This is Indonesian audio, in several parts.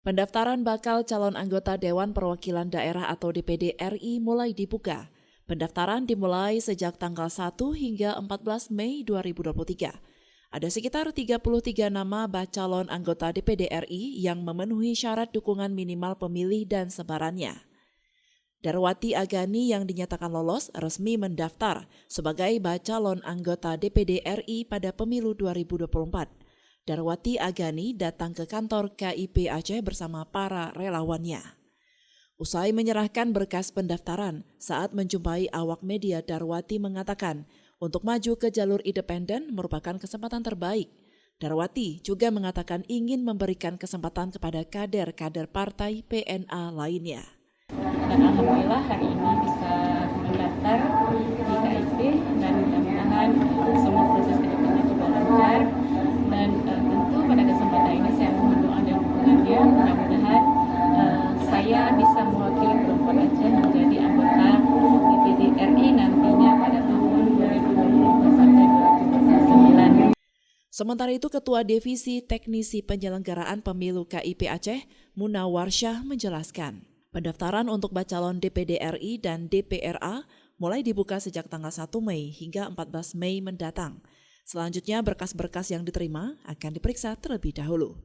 Pendaftaran bakal calon anggota Dewan Perwakilan Daerah atau DPD RI mulai dibuka. Pendaftaran dimulai sejak tanggal 1 hingga 14 Mei 2023. Ada sekitar 33 nama calon anggota DPD RI yang memenuhi syarat dukungan minimal pemilih dan sebarannya. Darwati Agani yang dinyatakan lolos resmi mendaftar sebagai calon anggota DPD RI pada pemilu 2024. Darwati Agani datang ke kantor KIP Aceh bersama para relawannya. Usai menyerahkan berkas pendaftaran, saat menjumpai awak media, Darwati mengatakan untuk maju ke jalur independen merupakan kesempatan terbaik. Darwati juga mengatakan ingin memberikan kesempatan kepada kader-kader partai PNA lainnya. Dan alhamdulillah hari ini bisa mendaftar di KIP dan mudah-mudahan semua proses kedepannya juga lancar. Dan tentu pada kesempatan ini saya mohon doa dan dukungannya, mudah-mudahan saya bisa mewakili perempuan Aceh menjadi anggota DPD RI nantinya pada tahun 2024 sampai 2029. Sementara itu, Ketua Divisi Teknisi Penyelenggaraan Pemilu KIP Aceh, Munawarsyah menjelaskan, pendaftaran untuk bacalon DPD RI dan DPRA mulai dibuka sejak tanggal 1 Mei hingga 14 Mei mendatang. Selanjutnya, berkas-berkas yang diterima akan diperiksa terlebih dahulu.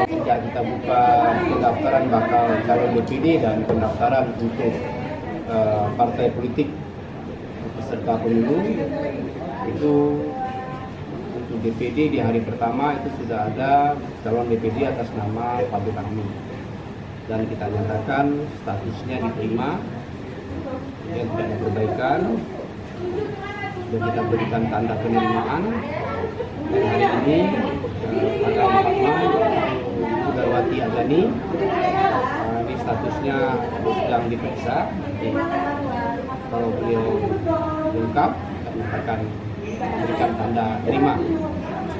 Sejak kita buka pendaftaran bakal calon DPD dan pendaftaran untuk partai politik peserta pemilu, itu untuk DPD di hari pertama itu sudah ada calon DPD atas nama Fadil Rahmi, dan kita nyatakan statusnya diterima yang tidak ada perbaikan, dan kita berikan tanda penerimaan. Dan hari ini tanggal 4 Mei Darwati Agani ini statusnya sedang diperiksa. Jadi, kalau beliau lengkap kami akan berikan tanda terima.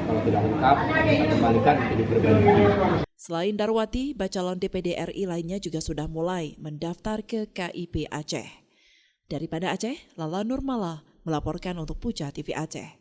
Kalau tidak lengkap kita kembalikan untuk diperbaiki. Selain Darwati, bacalon DPD RI lainnya juga sudah mulai mendaftar ke KIP Aceh. Daripada Aceh, Lala Nurmala melaporkan untuk Puja TV Aceh.